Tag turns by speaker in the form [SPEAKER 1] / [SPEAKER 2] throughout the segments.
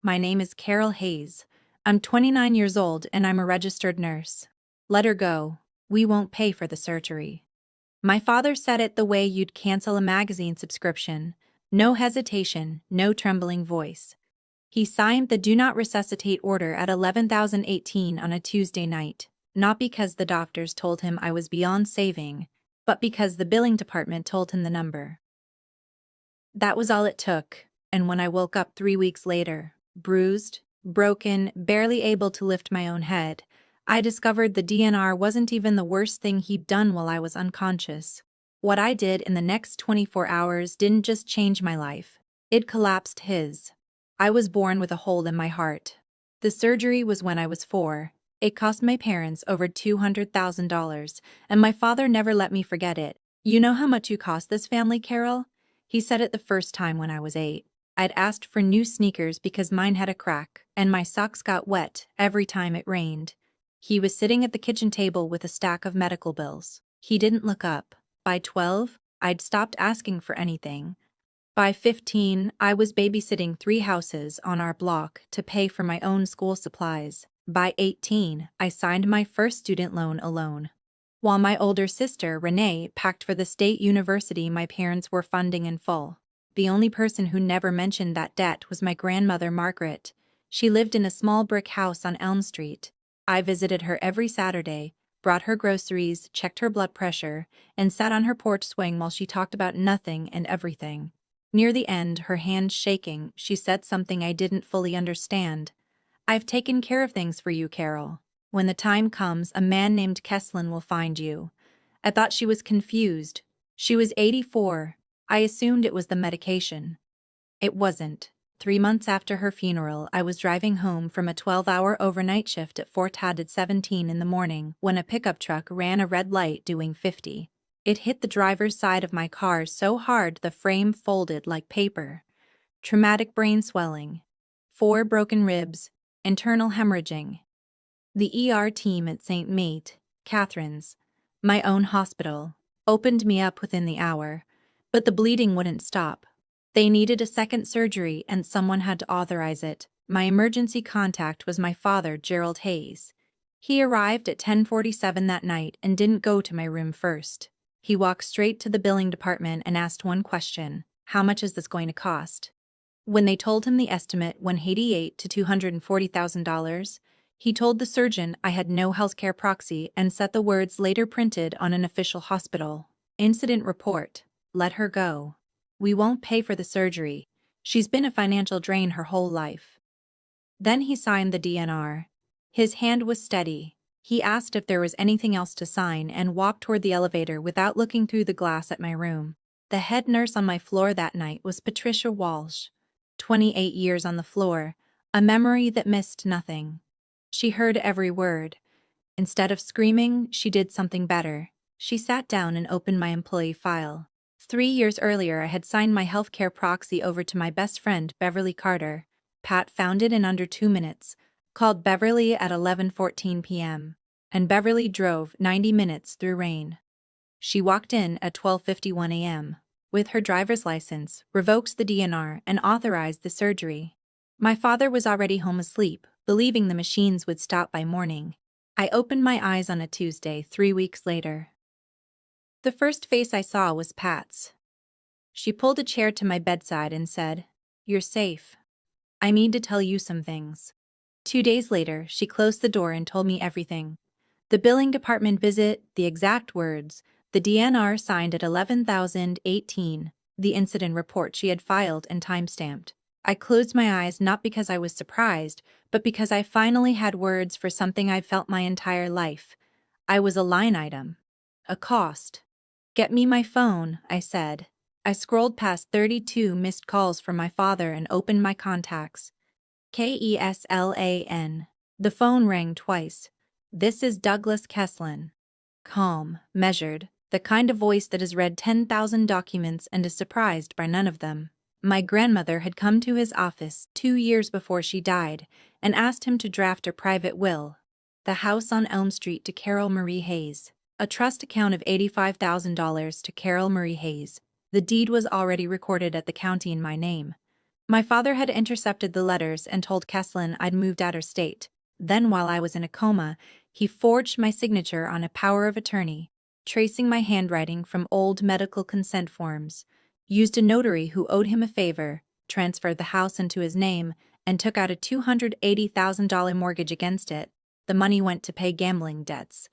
[SPEAKER 1] My name is Carol Hayes. I'm 29 years old and I'm a registered nurse. Let her go. We won't pay for the surgery." My father said it the way you'd cancel a magazine subscription. No hesitation, no trembling voice. He signed the Do Not Resuscitate order at 11,018 on a Tuesday night, not because the doctors told him I was beyond saving, but because the billing department told him the number. That was all it took, and when I woke up 3 weeks later, bruised, broken, barely able to lift my own head, I discovered the DNR wasn't even the worst thing he'd done while I was unconscious. What I did in the next 24 hours didn't just change my life, it collapsed his. I was born with a hole in my heart. The surgery was when I was 4. It cost my parents over $200,000, and my father never let me forget it. "You know how much you cost this family, Carol?" He said it the first time when I was 8. I'd asked for new sneakers because mine had a crack, and my socks got wet every time it rained. He was sitting at the kitchen table with a stack of medical bills. He didn't look up. By 12, I'd stopped asking for anything. By 15, I was babysitting 3 houses on our block to pay for my own school supplies. By 18, I signed my first student loan alone, while my older sister, Renee, packed for the state university my parents were funding in full. The only person who never mentioned that debt was my grandmother, Margaret. She lived in a small brick house on Elm Street. I visited her every Saturday, brought her groceries, checked her blood pressure, and sat on her porch swing while she talked about nothing and everything. Near the end, her hands shaking, she said something I didn't fully understand. "I've taken care of things for you, Carol. When the time comes, a man named Kesslin will find you." I thought she was confused. She was 84. I assumed it was the medication. It wasn't. 3 months after her funeral, I was driving home from a 12-hour overnight shift at Fort Hood at 17 in the morning when a pickup truck ran a red light doing 50. It hit the driver's side of my car so hard the frame folded like paper. Traumatic brain swelling. 4 broken ribs. Internal hemorrhaging. The ER team at St. Mate, Catherine's, my own hospital, opened me up within the hour, but the bleeding wouldn't stop. They needed a second surgery and someone had to authorize it. My emergency contact was my father, Gerald Hayes. He arrived at 10:47 that night and didn't go to my room first. He walked straight to the billing department and asked one question: "How much is this going to cost?" When they told him the estimate, $188,000 to $240,000, he told the surgeon I had no healthcare proxy and set the words later printed on an official hospital incident report: "Let her go. We won't pay for the surgery. She's been a financial drain her whole life." Then he signed the DNR. His hand was steady. He asked if there was anything else to sign and walked toward the elevator without looking through the glass at my room. The head nurse on my floor that night was Patricia Walsh. 28 years on the floor, a memory that missed nothing. She heard every word. Instead of screaming, she did something better. She sat down and opened my employee file. 3 years earlier, I had signed my healthcare proxy over to my best friend, Beverly Carter. Pat found it in under 2 minutes, called Beverly at 11:14 p.m., and Beverly drove 90 minutes through rain. She walked in at 12:51 a.m. with her driver's license, revoked the DNR, and authorized the surgery. My father was already home asleep, believing the machines would stop by morning. I opened my eyes on a Tuesday 3 weeks later. The first face I saw was Pat's. She pulled a chair to my bedside and said, "You're safe. I need to tell you some things." 2 days later, she closed the door and told me everything. The billing department visit, the exact words, the DNR signed at 11,018, the incident report she had filed and timestamped. I closed my eyes not because I was surprised, but because I finally had words for something I've felt my entire life. I was a line item. A cost. "Get me my phone," I said. I scrolled past 32 missed calls from my father and opened my contacts. Keslan. The phone rang twice. "This is Douglas Kesslin." Calm, measured, the kind of voice that has read 10,000 documents and is surprised by none of them. My grandmother had come to his office 2 years before she died and asked him to draft a private will. The house on Elm Street to Carol Marie Hayes. A trust account of $85,000 to Carol Marie Hayes. The deed was already recorded at the county in my name. My father had intercepted the letters and told Kesslin I'd moved out of state. Then, while I was in a coma, he forged my signature on a power of attorney, tracing my handwriting from old medical consent forms, used a notary who owed him a favor, transferred the house into his name, and took out a $280,000 mortgage against it. The money went to pay gambling debts.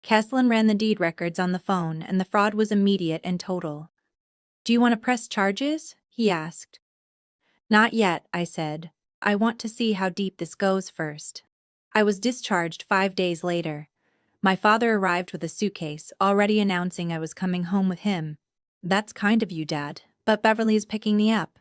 [SPEAKER 1] Kesslin ran the deed records on the phone, and the fraud was immediate and total. "Do you want to press charges?" he asked. "Not yet," I said. "I want to see how deep this goes first." I was discharged 5 days later. My father arrived with a suitcase, already announcing I was coming home with him. "That's kind of you, Dad, but Beverly's picking me up."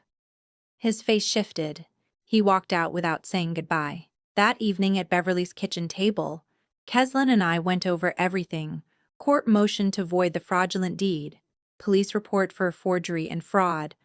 [SPEAKER 1] His face shifted. He walked out without saying goodbye. That evening at Beverly's kitchen table, Kesslin and I went over everything: court motion to void the fraudulent deed, police report for forgery and fraud,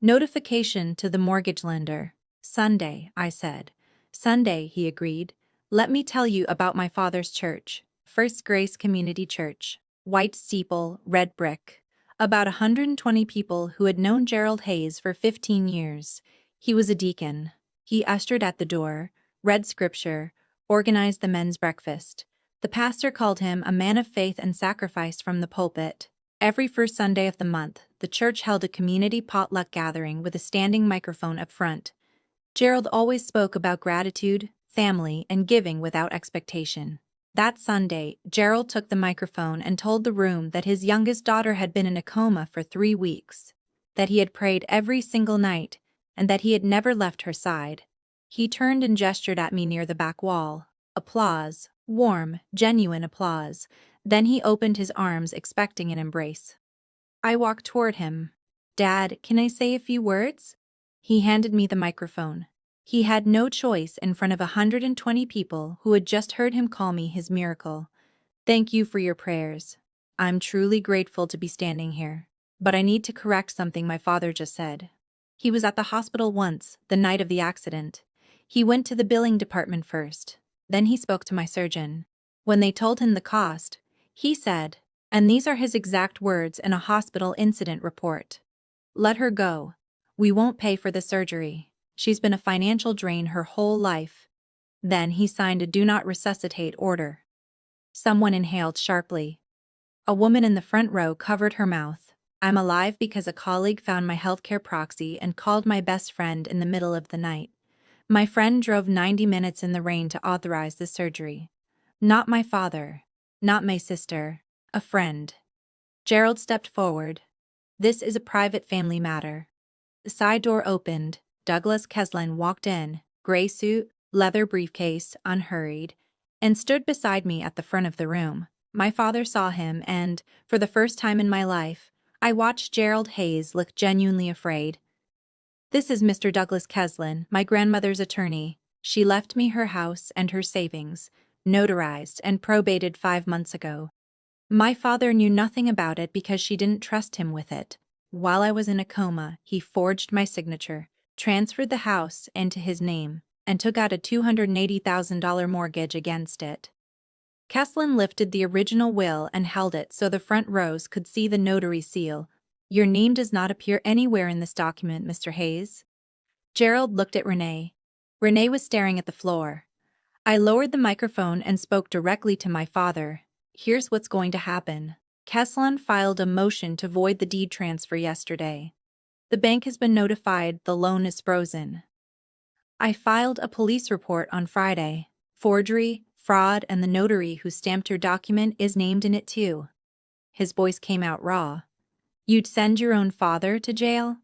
[SPEAKER 1] notification to the mortgage lender. "Sunday," I said. "Sunday," he agreed. "Let me tell you about my father's church, First Grace Community Church. White steeple, red brick. About 120 people who had known Gerald Hayes for 15 years. He was a deacon. He ushered at the door, read scripture, organized the men's breakfast. The pastor called him a man of faith and sacrifice from the pulpit. Every first Sunday of the month, the church held a community potluck gathering with a standing microphone up front. Gerald always spoke about gratitude, family, and giving without expectation. That Sunday, Gerald took the microphone and told the room that his youngest daughter had been in a coma for 3 weeks, that he had prayed every single night, and that he had never left her side. He turned and gestured at me near the back wall. Applause, warm, genuine applause. Then he opened his arms, expecting an embrace. I walked toward him. "Dad, can I say a few words?" He handed me the microphone. He had no choice in front of 120 people who had just heard him call me his miracle. "Thank you for your prayers. I'm truly grateful to be standing here. But I need to correct something my father just said." He was at the hospital once, the night of the accident. He went to the billing department first. Then he spoke to my surgeon. When they told him the cost, he said, and these are his exact words in a hospital incident report, "Let her go. We won't pay for the surgery. She's been a financial drain her whole life." Then he signed a Do Not Resuscitate order. Someone inhaled sharply. A woman in the front row covered her mouth. "I'm alive because a colleague found my healthcare proxy and called my best friend in the middle of the night. My friend drove 90 minutes in the rain to authorize the surgery. Not my father. Not my sister. A friend." Gerald stepped forward. "This is a private family matter." The side door opened. Douglas Kesslin walked in, gray suit, leather briefcase, unhurried, and stood beside me at the front of the room. My father saw him and, for the first time in my life, I watched Gerald Hayes look genuinely afraid. "This is Mr. Douglas Kesslin, my grandmother's attorney. She left me her house and her savings, notarized and probated 5 months ago. My father knew nothing about it because she didn't trust him with it. While I was in a coma, he forged my signature, transferred the house into his name, and took out a $280,000 mortgage against it." Kesslin lifted the original will and held it so the front rows could see the notary seal. "Your name does not appear anywhere in this document, Mr. Hayes." Gerald looked at Renee. Renee was staring at the floor. I lowered the microphone and spoke directly to my father. "Here's what's going to happen. Kesslin filed a motion to void the deed transfer yesterday. The bank has been notified the loan is frozen. I filed a police report on Friday. Forgery, fraud, and the notary who stamped your document is named in it too." His voice came out raw. "You'd send your own father to jail?"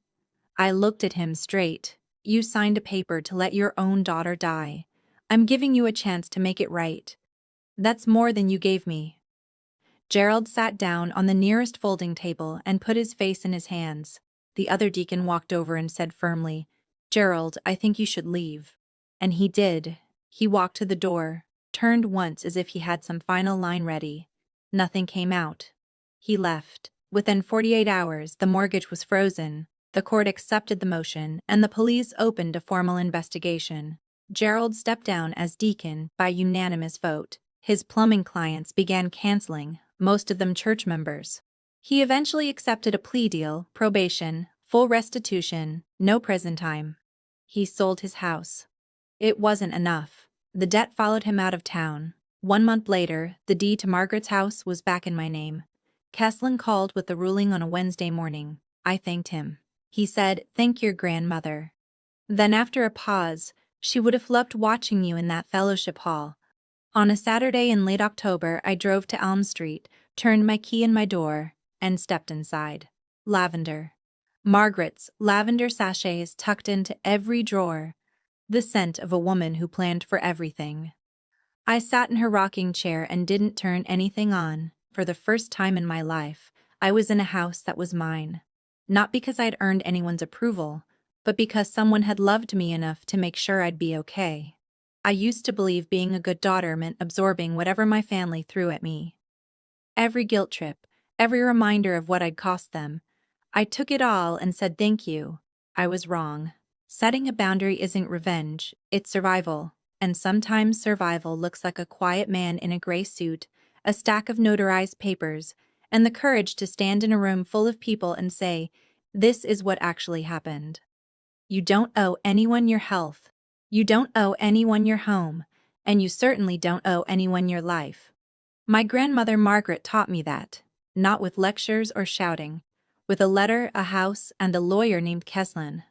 [SPEAKER 1] I looked at him straight. "You signed a paper to let your own daughter die. I'm giving you a chance to make it right. That's more than you gave me." Gerald sat down on the nearest folding table and put his face in his hands. The other deacon walked over and said firmly, "Gerald, I think you should leave." And he did. He walked to the door, turned once as if he had some final line ready. Nothing came out. He left. Within 48 hours, the mortgage was frozen. The court accepted the motion, and the police opened a formal investigation. Gerald stepped down as deacon by unanimous vote. His plumbing clients began canceling, most of them church members. He eventually accepted a plea deal, probation, full restitution, no prison time. He sold his house. It wasn't enough. The debt followed him out of town. 1 month later, the deed to Margaret's house was back in my name. Kesslin called with the ruling on a Wednesday morning. I thanked him. He said, "Thank your grandmother." Then after a pause, "She would have loved watching you in that fellowship hall." On a Saturday in late October, I drove to Elm Street, turned my key in my door, and stepped inside. Lavender. Margaret's lavender sachets tucked into every drawer. The scent of a woman who planned for everything. I sat in her rocking chair and didn't turn anything on. For the first time in my life, I was in a house that was mine. Not because I'd earned anyone's approval, but because someone had loved me enough to make sure I'd be okay. I used to believe being a good daughter meant absorbing whatever my family threw at me. Every guilt trip, every reminder of what I'd cost them. I took it all and said thank you. I was wrong. Setting a boundary isn't revenge, it's survival. And sometimes survival looks like a quiet man in a gray suit, a stack of notarized papers, and the courage to stand in a room full of people and say, "This is what actually happened." You don't owe anyone your health. You don't owe anyone your home. And you certainly don't owe anyone your life. My grandmother Margaret taught me that, not with lectures or shouting, with a letter, a house, and a lawyer named Kesslin.